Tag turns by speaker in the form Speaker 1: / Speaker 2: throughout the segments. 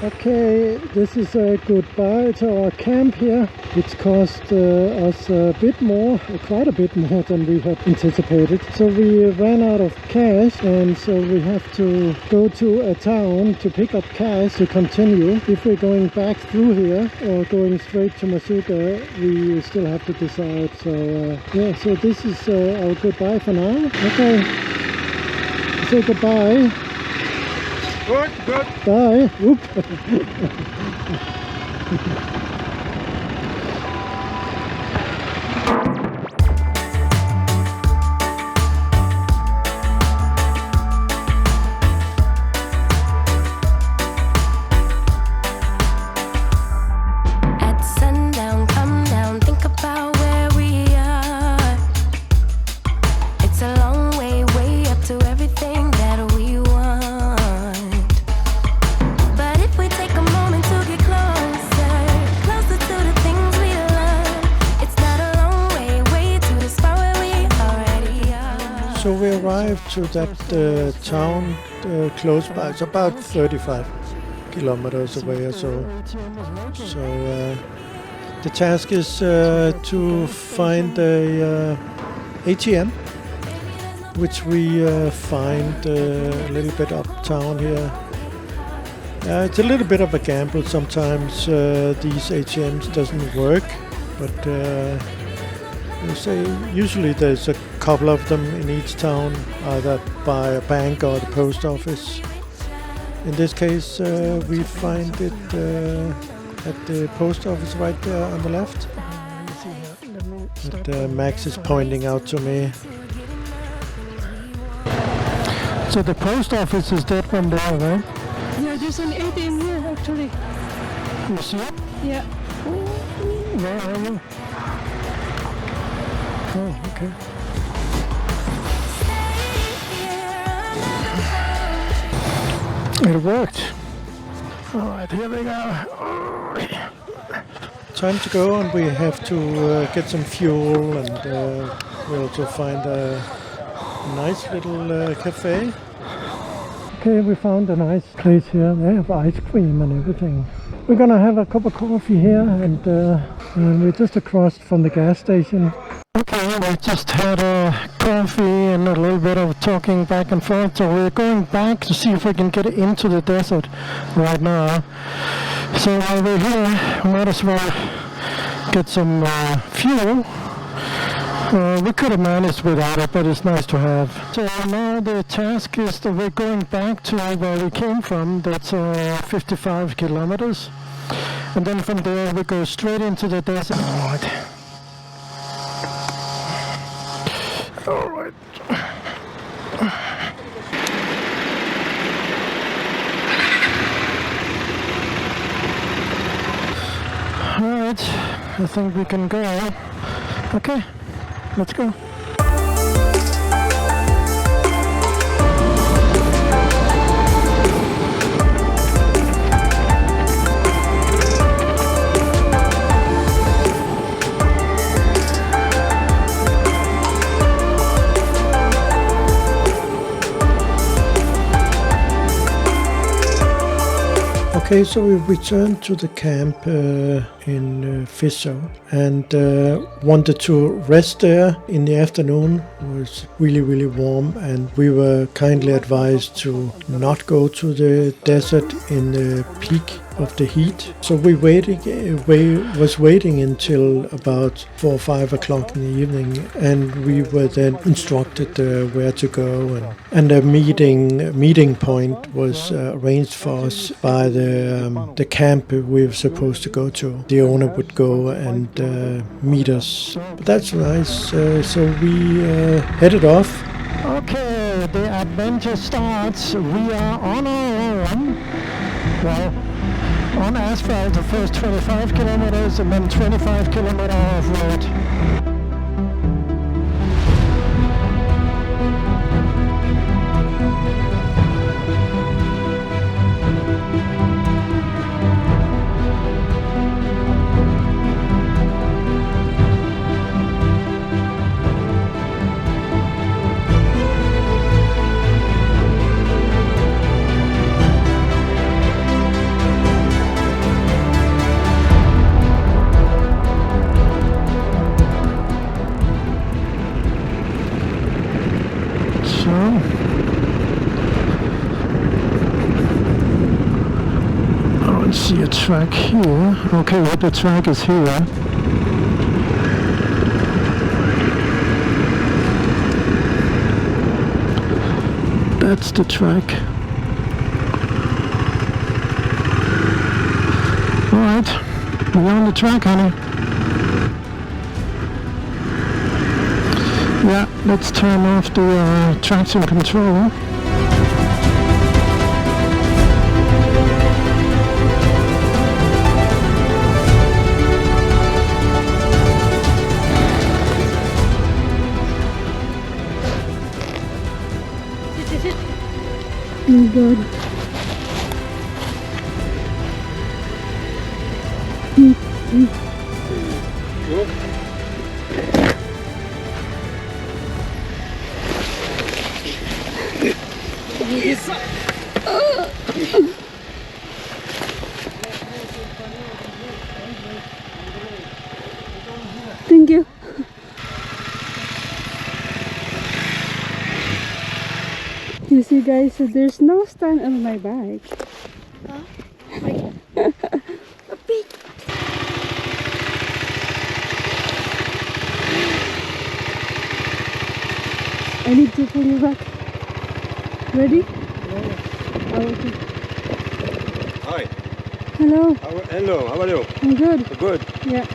Speaker 1: Okay, this is a goodbye to our camp here. It's cost us a bit more, quite a bit more than we had anticipated. So we ran out of cash, and so we have to go to a town to pick up cash to continue. If we're going back through here or going straight to Masuga, we still have to decide. So yeah, so this is our goodbye for now. Okay, say goodbye.
Speaker 2: Good, good.
Speaker 1: Bye. Oop.
Speaker 3: At sundown, come down, think about where we are. It's a long way up to everything that we want. But if we take a moment to get closer to the things we love, it's not a long way to the spot where we already are.
Speaker 1: So we arrived to that town close by. It's about 35 kilometers away or so. So the task is to find a ATM, which we find a little bit uptown here. It's a little bit of a gamble. Sometimes these ATMs doesn't work, but usually there's a couple of them in each town, either by a bank or the post office. In this case, we find it at the post office right there on the left. That Max is pointing out to me. So the post office is that one there, right?
Speaker 4: Yeah, there's an ATM here actually.
Speaker 1: You see it?
Speaker 4: Yeah.
Speaker 1: Where are you? Oh, okay. It worked. Alright, here we go. Time to go, and we have to get some fuel, and we also find a nice little cafe. Okay, we found a nice place here. They have ice cream and everything. We're gonna have a cup of coffee here, and we're just across from the gas station. Okay, we just had a coffee and a little bit of talking back and forth, so we're going back to see if we can get into the desert right now. So while we're here, we might as well get some fuel. We could have managed without it, but it's nice to have. So now the task is that we're going back to where we came from. That's 55 kilometers. And then from there we go straight into the desert. Alright. Alright. Alright, I think we can go. Okay. Let's go. Okay, so we returned to the camp in Fezzou and wanted to rest there in the afternoon. It was really warm, and we were kindly advised to not go to the desert in the peak of the heat. So we was waiting until about 4 or 5 o'clock in the evening, and we were then instructed where to go, and a meeting point was arranged for us by the camp we were supposed to go to. The owner would go and meet us. But that's nice. So we headed off. Okay, the adventure starts. We are on our own. Well, on asphalt the first 25 kilometers and then 25 kilometers of road. See a track here. Okay, well, the track is here. That's the track. Alright, we're on the track, honey. Yeah, let's turn off the traction control.
Speaker 4: Oh God. Thank you. You see guys, so there's no stand on my bike. I need to pull you back. Ready? Oh, okay.
Speaker 2: Hi.
Speaker 4: Hello.
Speaker 2: Hello, how are you?
Speaker 4: I'm good.
Speaker 2: Good.
Speaker 4: Yeah.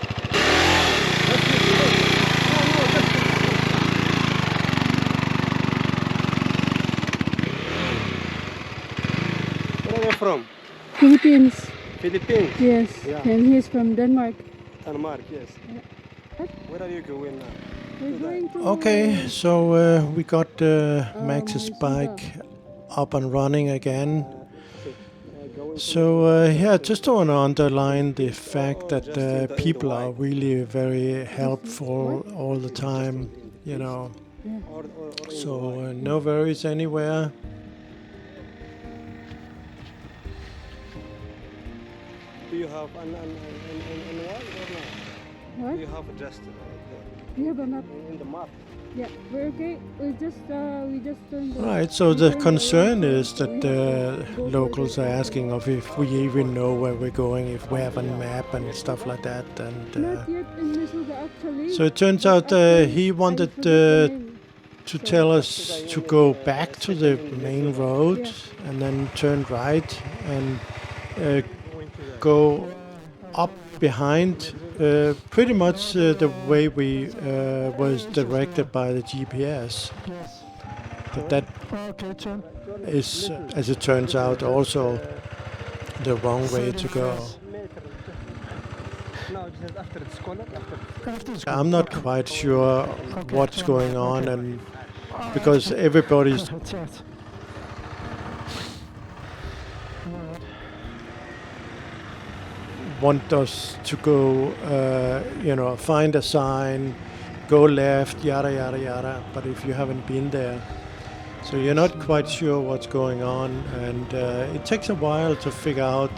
Speaker 2: Where are you from?
Speaker 4: Philippines.
Speaker 2: Philippines?
Speaker 4: Yes.
Speaker 2: Yeah.
Speaker 4: And he's from Denmark.
Speaker 2: Denmark, yes.
Speaker 4: Yeah.
Speaker 2: Where are you going now?
Speaker 4: We're going to...
Speaker 1: Okay, so we got Max's bike up and running again. So yeah, just want to underline the fact that people are really very helpful all the time, you know. So no worries anywhere.
Speaker 2: Do you have an wall or not?
Speaker 4: What?
Speaker 2: Do you have just
Speaker 4: We have a map.
Speaker 2: in the map?
Speaker 4: Yeah, we're okay. We just turned the...
Speaker 1: Right, so the concern is that locals are asking if we even know where we're going, if we have a map and stuff like that. And
Speaker 4: Not yet in Misuga actually.
Speaker 1: so it turns out he wanted to tell us to go back to the main road and then turn right and go up behind pretty much the way we was directed by the GPS. But that is, as it turns out, also the wrong way to go. I'm not quite sure what's going on, and because everybody's want us to go, you know, find a sign, go left, yada yada yada. But if you haven't been there, so you're not quite sure what's going on, and it takes a while to figure out.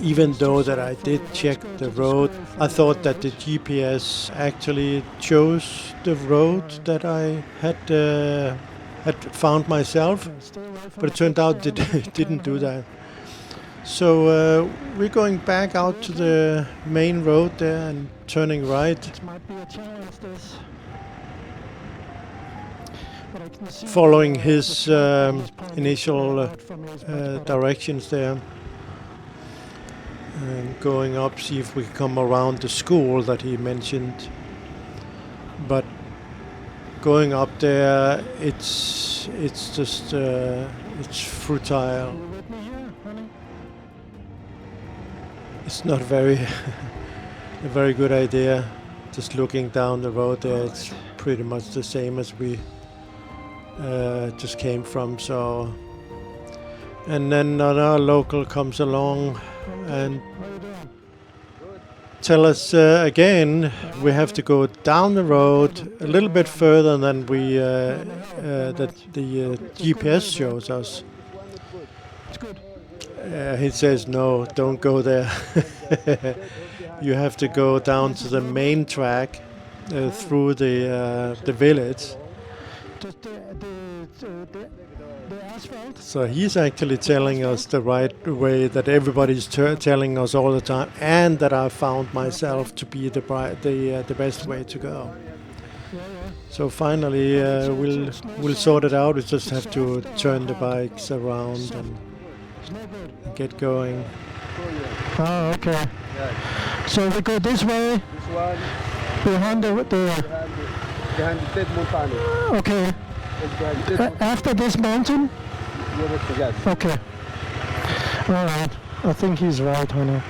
Speaker 1: Even though that I did check the road, I thought that the GPS actually chose the road that I had found myself, but it turned out that it didn't do that. So we're going back out to the main road there and turning right. Following his initial directions there. And going up, see if we can come around the school that he mentioned. But going up there, it's just it's futile. It's not very a very good idea. Just looking down the road there, it's pretty much the same as we just came from. So, and then another local comes along and tell us again we have to go down the road a little bit further than we that the GPS shows us. He says no, don't go there. You have to go down to the main track through the village. So he's actually telling us the right way that everybody's telling us all the time, and that I found myself to be the best way to go. So finally, we'll sort it out. We just have to turn the bikes around and get going.
Speaker 5: Oh, okay. So we go this way.
Speaker 2: This one
Speaker 5: Behind the
Speaker 2: behind the dead mountain.
Speaker 5: okay.
Speaker 2: It's behind the dead
Speaker 5: After this mountain?
Speaker 2: yes.
Speaker 5: Okay. All right. I think he's right, honey.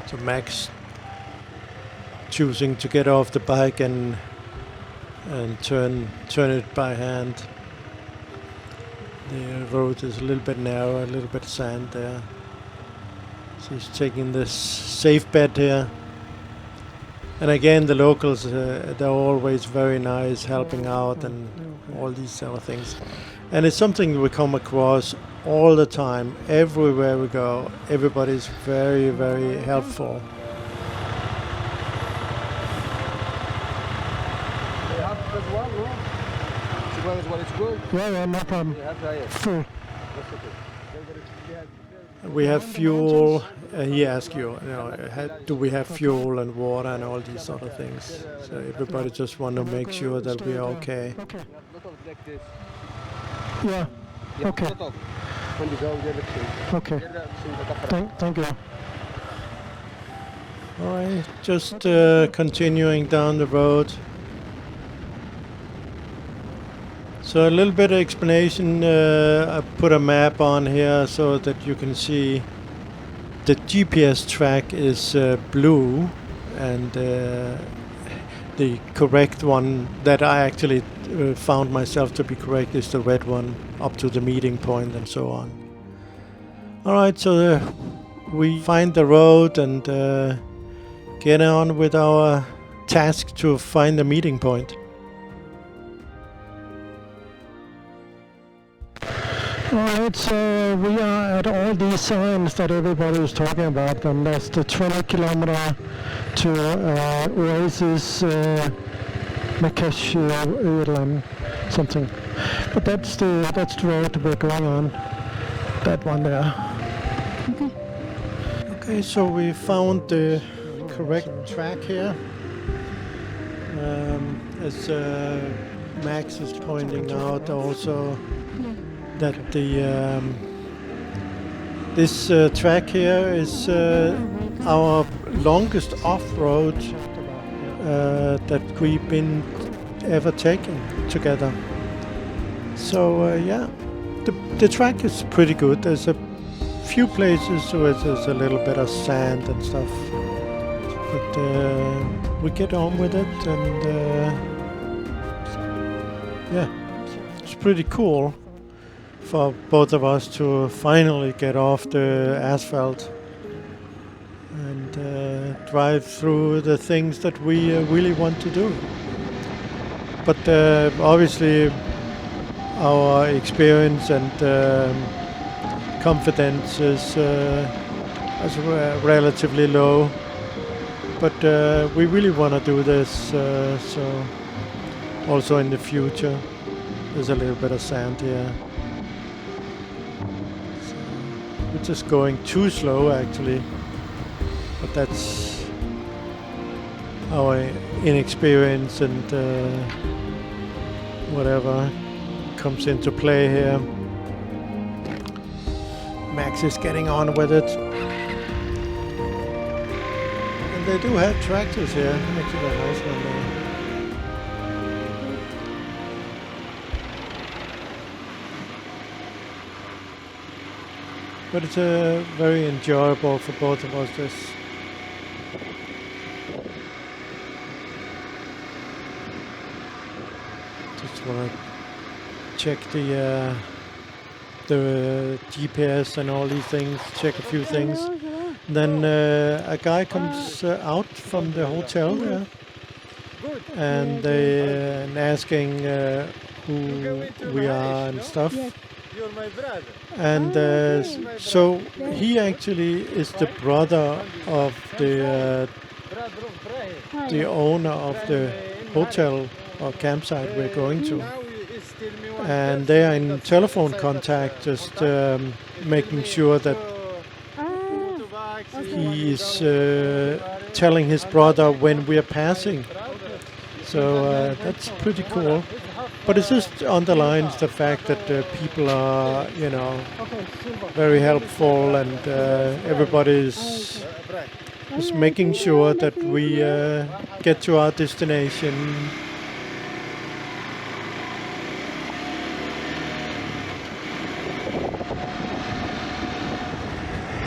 Speaker 1: So Max choosing to get off the bike and turn it by hand. The road is a little bit narrow, a little bit of sand there. So he's taking this safe bet here. And again, the locals, they're always very nice, helping out and all these other things. And it's something we come across all the time, everywhere we go. Everybody's very, very helpful.
Speaker 2: You have that one, no? This one is what is good.
Speaker 5: Yeah, no problem.
Speaker 2: You have that.
Speaker 5: Full.
Speaker 2: That's okay.
Speaker 1: We have fuel. He asks you, do we have fuel and water and all these sort of things. So everybody just want to make sure that we are okay.
Speaker 5: Okay.
Speaker 2: Lot of like this.
Speaker 5: Yeah.
Speaker 2: Yeah,
Speaker 5: Okay.
Speaker 2: lot of. When you go direction.
Speaker 5: Okay. Thank you.
Speaker 1: All right, just continuing down the road. So a little bit of explanation. I put a map on here so that you can see the GPS track is blue, and the correct one that I actually found myself to be correct is the red one, up to the meeting point and so on. All right, so we find the road and get on with our task to find the meeting point.
Speaker 5: Alright, so we are at all these signs that everybody is talking about, and that's the 20 kilometer to Oasis Makesh something. But that's the road we're going on. That one there.
Speaker 1: Okay, so we found the correct track here. As Max is pointing out also, that the this track here is our longest off-road that we've been ever taken together. So yeah, the track is pretty good. There's a few places where there's a little bit of sand and stuff, but we get on with it, and yeah, it's pretty cool for both of us to finally get off the asphalt and drive through the things that we really want to do. But obviously our experience and confidence is relatively low, but we really want to do this, so also in the future. There's a little bit of sand here. We're just going too slow actually, but that's our inexperience and whatever comes into play here. Max is getting on with it. And they do have tractors here. Actually a nice one there. But it's very enjoyable for both of us, this. Just want to check the GPS and all these things, check a few things. Then a guy comes out from the hotel there, and they asking who we are and stuff.
Speaker 2: You're my brother.
Speaker 1: And so he actually is the brother of the owner of the hotel or campsite we're going to. And they are in telephone contact, just making sure that he is telling his brother when we are passing. So that's pretty cool. But it just underlines the fact that people are, you know, very helpful, and everybody is making sure that we get to our destination.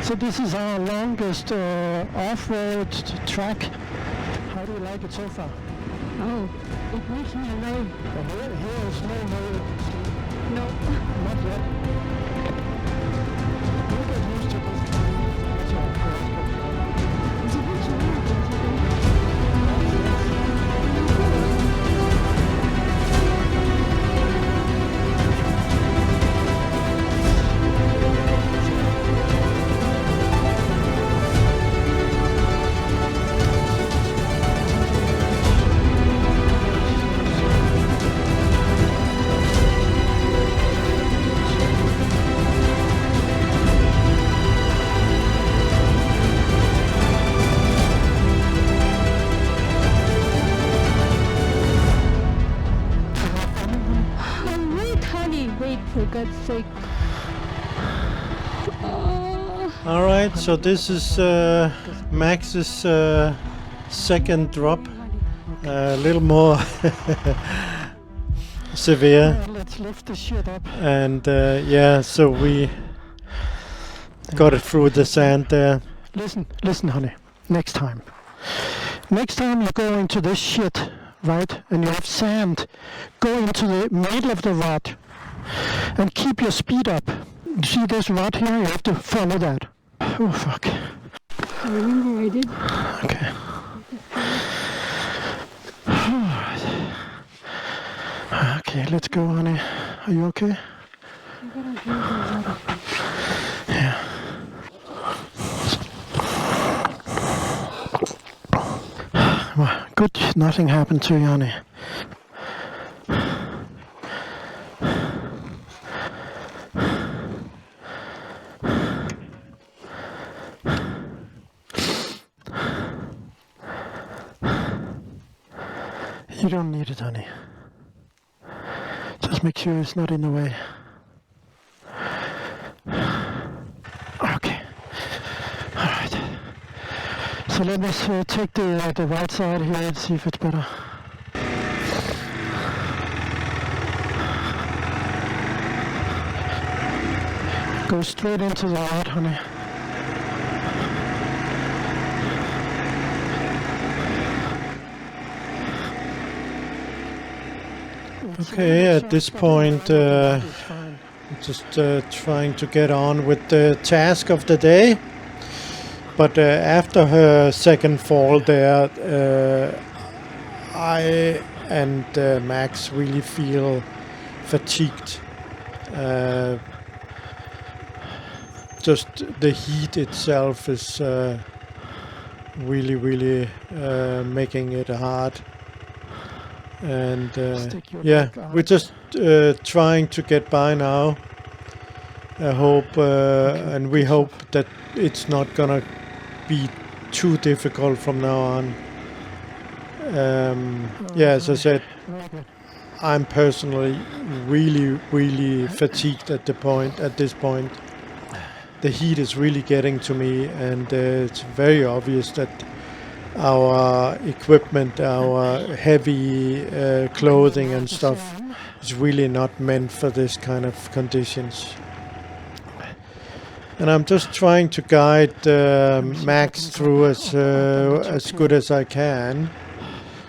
Speaker 5: So this is our longest off-road track. How do you like it so far?
Speaker 4: Oh, it makes me alive.
Speaker 5: Here is no road.
Speaker 4: No.
Speaker 5: Not yet. We'll get used to this. It's our first,
Speaker 4: It's a bit challenging. For God's sake.
Speaker 1: All right, so this is Max's second drop, a little more severe.
Speaker 5: Let's lift the shit up.
Speaker 1: And yeah, so we got it through the sand there.
Speaker 5: Listen, honey. Next time you go into this shit, right, and you have sand, go into the middle of the rod and keep your speed up. You see this rod here? You have to follow that. Oh fuck.
Speaker 4: I remember I did.
Speaker 5: Okay. Okay, let's go, honey. Are you okay? Yeah. Well, good. Nothing happened to you, honey. You don't need it, honey. Just make sure it's not in the way. Okay. Alright. So let us take the right side here and see if it's better. Go straight into the right, honey.
Speaker 1: Okay, at this point, just trying to get on with the task of the day. But after her second fall there, I and Max really feel fatigued. Just the heat itself is really making it hard. And yeah, we're just trying to get by now. I hope, and we hope that it's not gonna be too difficult from now on. Yeah, as I said,
Speaker 5: Very good.
Speaker 1: I'm personally really fatigued at this point. The heat is really getting to me, and it's very obvious that our equipment, our heavy clothing and stuff is really not meant for this kind of conditions. And I'm just trying to guide Max through as good as I can,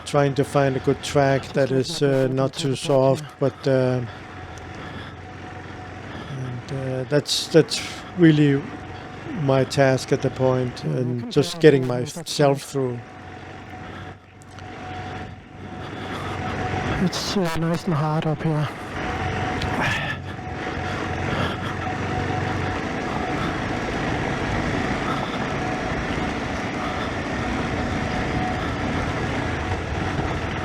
Speaker 1: trying to find a good track that is not too soft, but that's really my task at the point, and just getting myself through.
Speaker 5: It's nice and hard up here.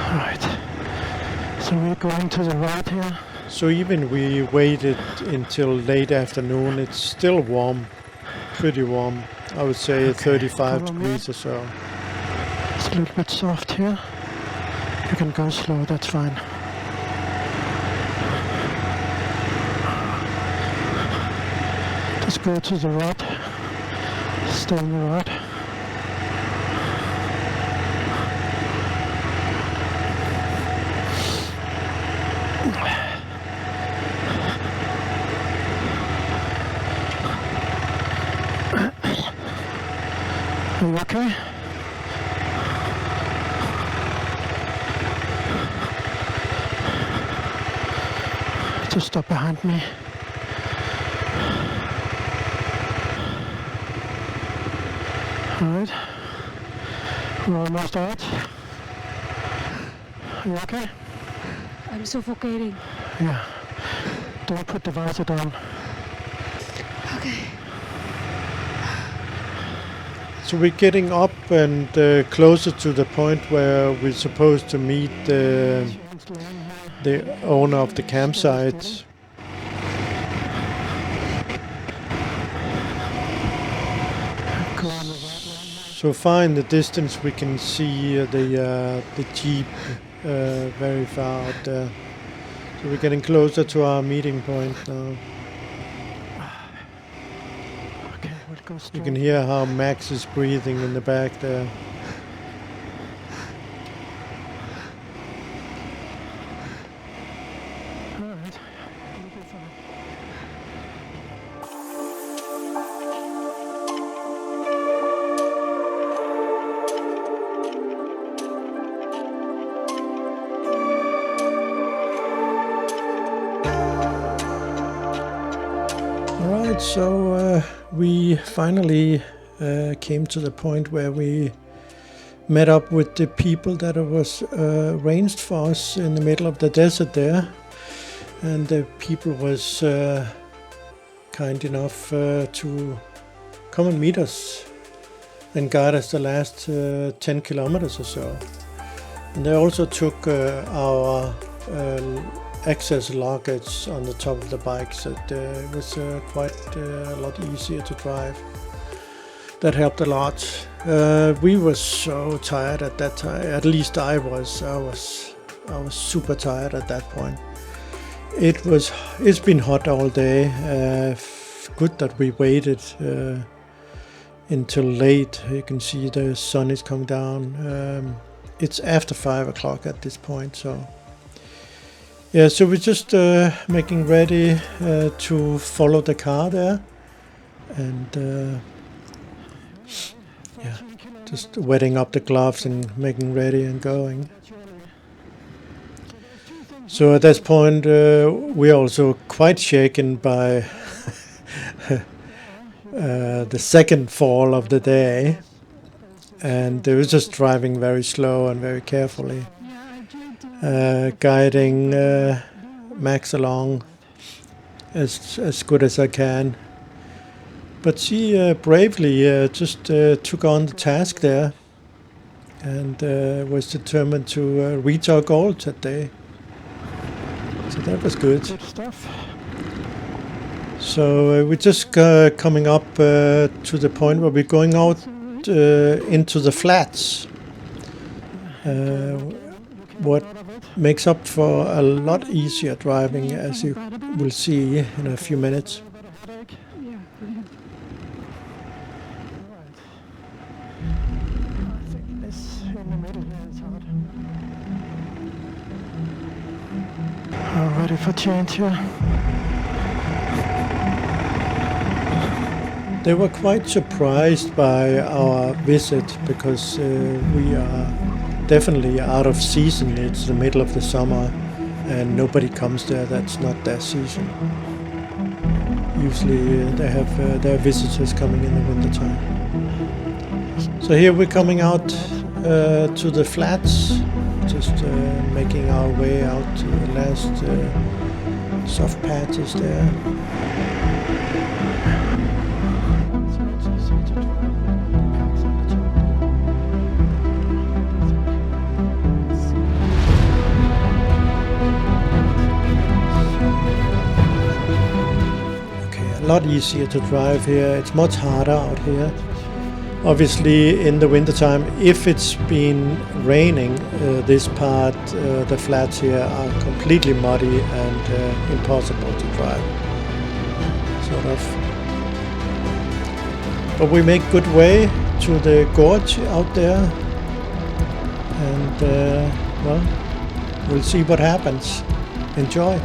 Speaker 5: Alright, so we're going to the right here.
Speaker 1: So even we waited until late afternoon, it's still warm, pretty warm. I would say 35 degrees or so.
Speaker 5: It's a little bit soft here. You can go slow, that's fine. Just go to the right. Stay on the right. Are you okay? Just stop behind me. Alright. We're almost out. Are you okay?
Speaker 4: I'm suffocating.
Speaker 5: Yeah. Don't put the visor down.
Speaker 4: Okay.
Speaker 1: So we're getting up and closer to the point where we're supposed to meet the owner of the campsite. So far in the distance we can see the jeep very far out there. So we're getting closer to our meeting point now.
Speaker 5: Okay, we'll go
Speaker 1: You
Speaker 5: straight.
Speaker 1: can hear how Max is breathing in the back there.
Speaker 5: Alright. We'll be fine.
Speaker 1: Alright, so we finally came to the point where we met up with the people that was arranged for us in the middle of the desert there. And the people was kind enough to come and meet us and guide us the last 10 kilometers or so. And they also took our access luggage on the top of the bike, so it was quite a lot easier to drive. That helped a lot. We were so tired at that time. At least I was super tired at that point. It's been hot all day. Good that we waited until late. You can see the sun is coming down. It's after 5 o'clock at this point, so yeah. So we're just making ready to follow the car there, and yeah, just wetting up the gloves and making ready and going. So at this point, we're also quite shaken by the second fall of the day, and they were just driving very slow and very carefully, guiding Max along as good as I can. But she bravely just took on the task there, and was determined to reach our goal that day. So that was good.
Speaker 5: Good stuff.
Speaker 1: So we're just coming up to the point where we're going out into the flats. what makes up for a lot easier driving, as you will see in a few minutes.
Speaker 5: Yeah. I think this in the middle here is hard. Ready for change here.
Speaker 1: They were quite surprised by our visit because we are definitely out of season. It's the middle of the summer and nobody comes there. That's not their season. Usually they have their visitors coming in the winter time. So here we're coming out to the flats, just making our way out to the last soft patches there. A lot easier to drive here. It's much harder out here. Obviously in the wintertime, if it's been raining, this part, the flats here are completely muddy and impossible to drive, sort of. But we make good way to the gorge out there, and well, we'll see what happens. Enjoy.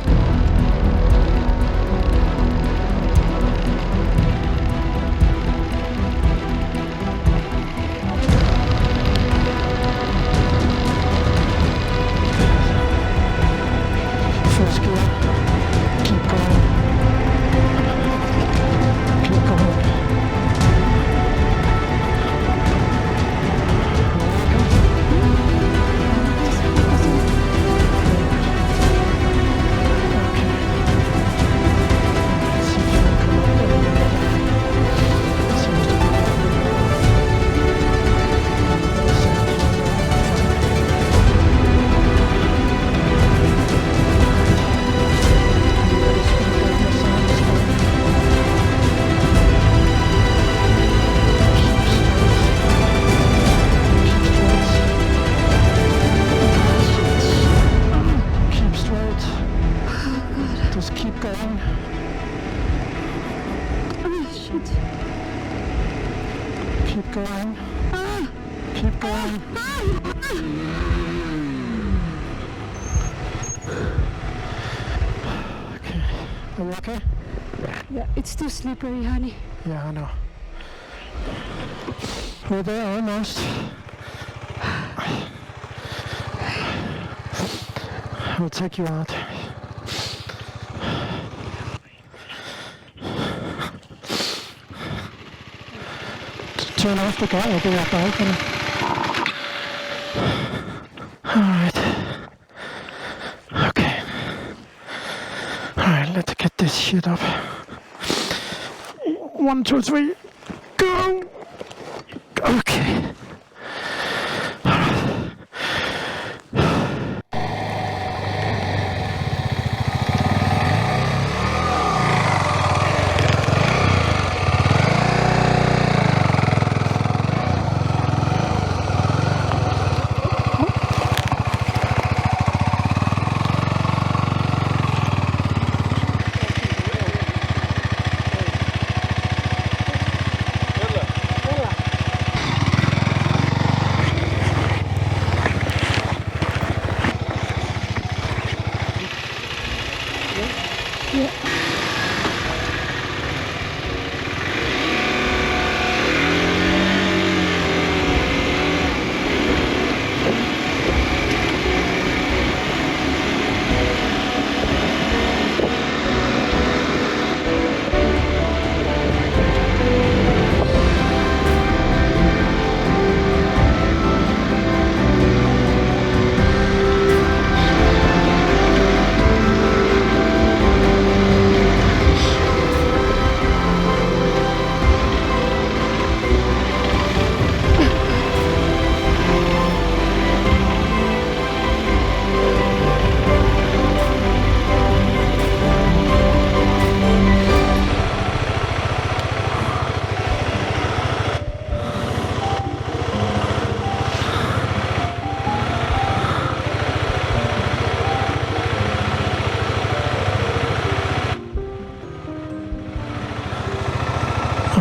Speaker 5: Are you okay?
Speaker 4: Yeah, it's too slippery, honey.
Speaker 5: Yeah, I know. We're there almost. I'll take you out. Turn off the balcony. Alright. Okay. Alright, let's get this shit up. 1, 2, 3, go! Okay.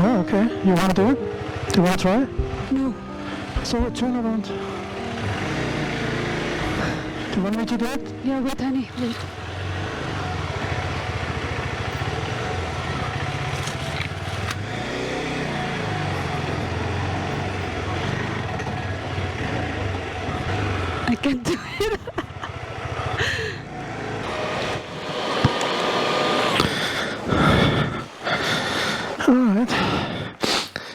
Speaker 5: Oh, okay. You want to do it? Do you want to try?
Speaker 4: No.
Speaker 5: So turn around. Do you want me to do it?
Speaker 4: Yeah, wait, honey, wait. I can't do it.
Speaker 5: Alright.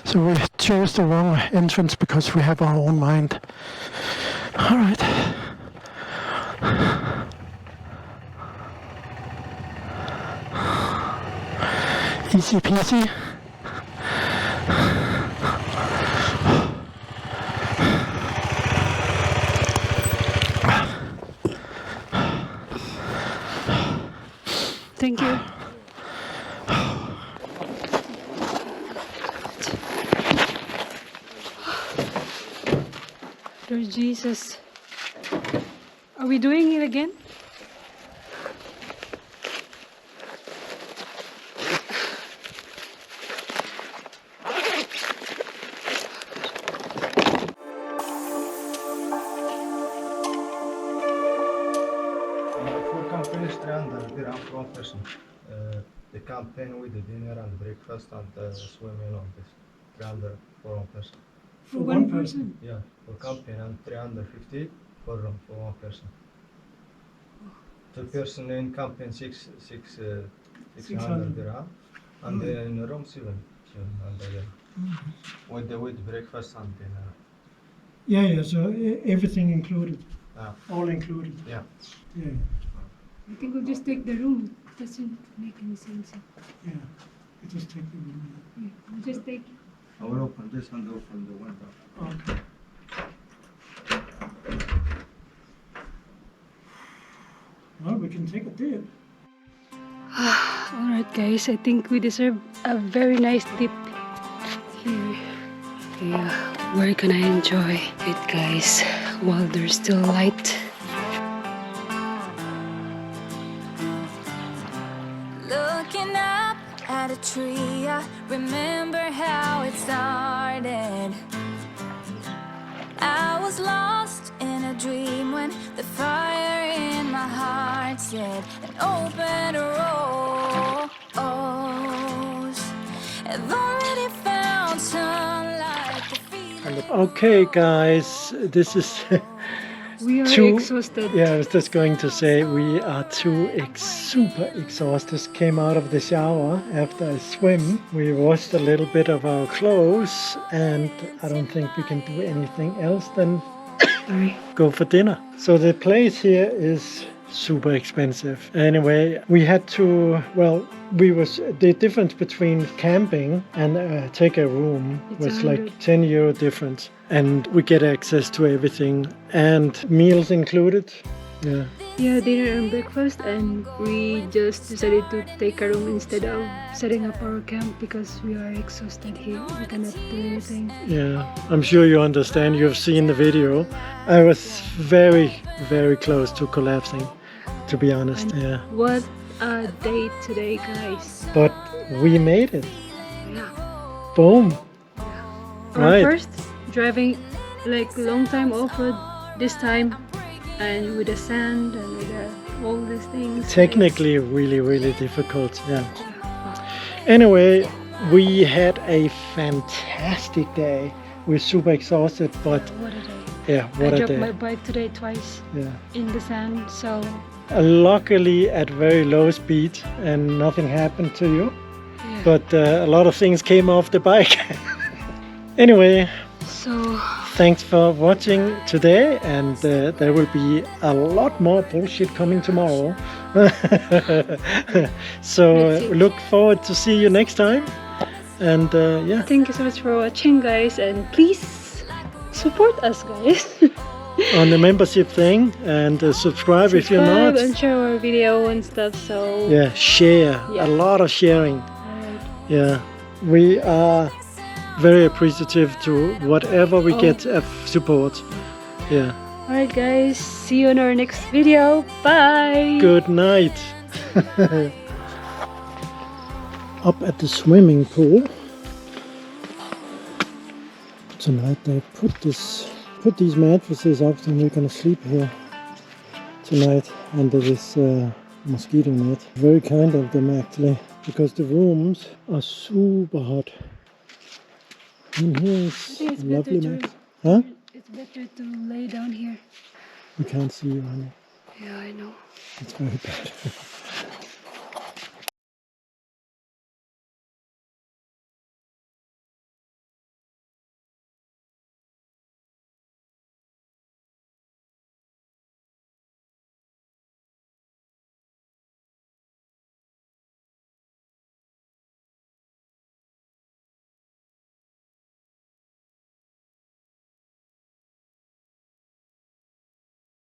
Speaker 5: So we chose the wrong entrance because we have our own mind. Alright. Easy peasy.
Speaker 4: Thank you. Lord Jesus. Are we doing it again?
Speaker 6: For campaign is 300 dirham per person. The campaign with the dinner and breakfast and swimming on this 300 for one person.
Speaker 4: For one person?
Speaker 6: Yeah, for campaign and 350 for room for one person. Two person in campaign 600 dirham and in room 700 dirham. With breakfast and dinner.
Speaker 5: Yeah, so everything included. All included.
Speaker 6: Yeah.
Speaker 5: Yeah.
Speaker 4: I think we'll just take the room. It doesn't make any sense.
Speaker 5: Yeah. We just take the room.
Speaker 4: Yeah, we'll just take.
Speaker 6: I will open this and open the window.
Speaker 5: Okay. Well, we can take a dip.
Speaker 4: Alright guys, I think we deserve a very nice dip here. Yeah, we're gonna enjoy it guys while there's still light.
Speaker 3: Looking up at a tree, I remember how it started. I was lost in a dream when the fire in my heart said an open rose. I've already found sunlight.
Speaker 1: Okay, guys, this is
Speaker 4: We are
Speaker 1: too
Speaker 4: exhausted.
Speaker 1: Yeah, I was just going to say we are super exhausted. Came out of the shower after a swim. We washed a little bit of our clothes, and I don't think we can do anything else than go for dinner. So the place here is super expensive. Anyway, we had to, the difference between camping and take a room was like 10 euro difference, and we get access to everything and meals included.
Speaker 4: Yeah, dinner and breakfast, and we just decided to take a room instead of setting up our camp because we are exhausted here. We cannot do anything.
Speaker 1: Yeah, I'm sure you understand. You've seen the video. I was very close to collapsing, to be honest.
Speaker 4: And
Speaker 1: yeah.
Speaker 4: What a day today, guys.
Speaker 1: But we made it.
Speaker 4: Yeah.
Speaker 1: Boom.
Speaker 4: Our first driving like long time off-road this time, and with the sand and with all these things.
Speaker 1: Technically really difficult. Yeah. Anyway, we had a fantastic day. We're super exhausted, but
Speaker 4: What a day.
Speaker 1: yeah, what
Speaker 4: I
Speaker 1: a
Speaker 4: dropped
Speaker 1: day.
Speaker 4: my bike today twice
Speaker 1: Yeah.
Speaker 4: in the sand, so
Speaker 1: Luckily at very low speed and nothing happened to you.
Speaker 4: yeah.
Speaker 1: But a lot of things came off the bike. Anyway,
Speaker 4: So
Speaker 1: thanks for watching today, and there will be a lot more bullshit coming tomorrow. So look forward to see you next time, and yeah.
Speaker 4: thank you so much for watching, guys, and please support us, guys.
Speaker 1: On the membership thing, and subscribe if you're
Speaker 4: Subscribe
Speaker 1: not.
Speaker 4: and share our video and stuff. So
Speaker 1: Yeah, share.
Speaker 4: Yeah.
Speaker 1: A lot of sharing.
Speaker 4: alright.
Speaker 1: Yeah, we are very appreciative to whatever we get of support. Yeah.
Speaker 4: Alright, guys, see you in our next video. Bye.
Speaker 1: Good night. Up at the swimming pool, tonight they put these mattresses up, and we're gonna sleep here tonight under this mosquito net. Very kind of them actually, because the rooms are super hot. And here is
Speaker 4: I think it's
Speaker 1: lovely
Speaker 4: better
Speaker 1: mat. Huh?
Speaker 4: It's better to lay down here.
Speaker 1: We can't see you, honey.
Speaker 4: Yeah, I know.
Speaker 1: It's very bad.